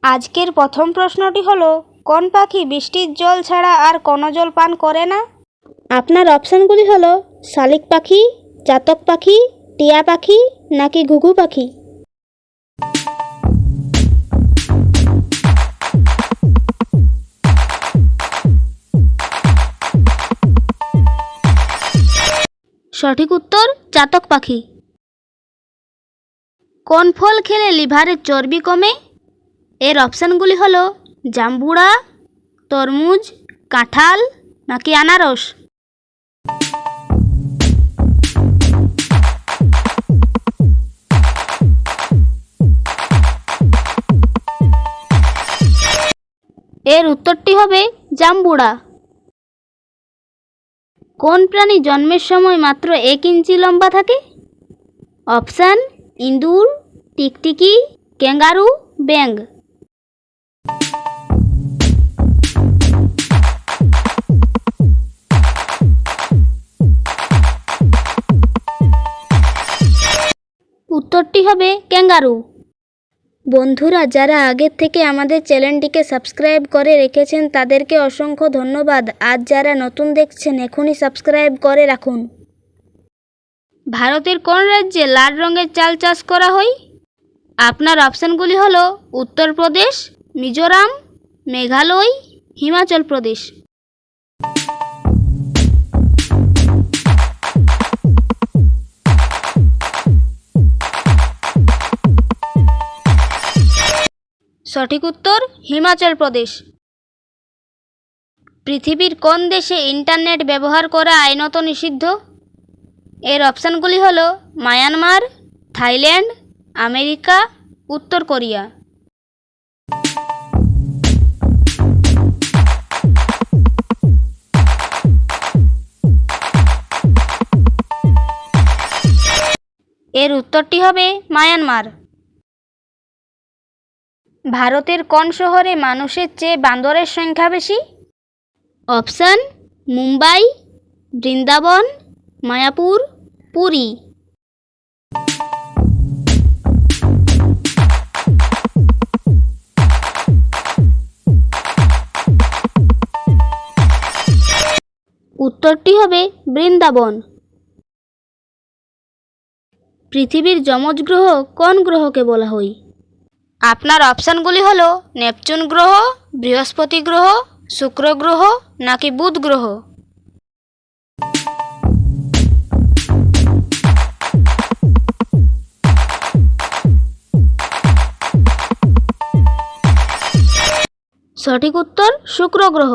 আজকের প্রথম প্রশ্নটি হলো, কোন পাখি বৃষ্টির জল ছাড়া আর কোনো জল পান করে না? আপনার অপশানগুলি হলো শালিক পাখি, চাতক পাখি, টিয়া পাখি নাকি ঘুঘু পাখি। সঠিক উত্তর চাতক পাখি। কোন ফল খেলে লিভারের চর্বি কমে? এর অপশানগুলি হলো জাম্বুরা, তরমুজ, কাঁঠাল নাকি আনারস। এর উত্তরটি হবে জাম্বুরা। কোন প্রাণী জন্মের সময় মাত্র 1 ইঞ্চি লম্বা থাকে? অপশান ইঁদুর, টিকটিকি, ক্যাঙ্গারু, ব্যাঙ। উত্তরটি হবে ক্যাঙ্গারু। বন্ধুরা, যারা আগের থেকে আমাদের চ্যানেলটিকে সাবস্ক্রাইব করে রেখেছেন তাদেরকে অসংখ্য ধন্যবাদ। আজ যারা নতুন দেখছেন এখনই সাবস্ক্রাইব করে রাখুন। ভারতের কোন রাজ্যে লাল রঙের চাল চাষ করা হয়? আপনার অপশানগুলি হলো উত্তরপ্রদেশ, মিজোরাম, মেঘালয়, হিমাচল প্রদেশ। সঠিক উত্তর হিমাচল প্রদেশ। পৃথিবীর কোন দেশে ইন্টারনেট ব্যবহার করা আইনত নিষিদ্ধ? এর অপশানগুলি হলো মায়ানমার, থাইল্যান্ড, আমেরিকা, উত্তর কোরিয়া। এর উত্তরটি হবে মায়ানমার। ভারতের কোন শহরে মানুষের চেয়ে বান্দরের সংখ্যা বেশি? অপশান মুম্বাই, বৃন্দাবন, মায়াপুর, পুরী। উত্তরটি হবে বৃন্দাবন। পৃথিবীর যমজ গ্রহ কোন গ্রহকে বলা হয়? আপনার অপশানগুলি হলো নেপচুন গ্রহ, বৃহস্পতি গ্রহ, শুক্র গ্রহ নাকি বুধ গ্রহ। সঠিক উত্তর শুক্র গ্রহ।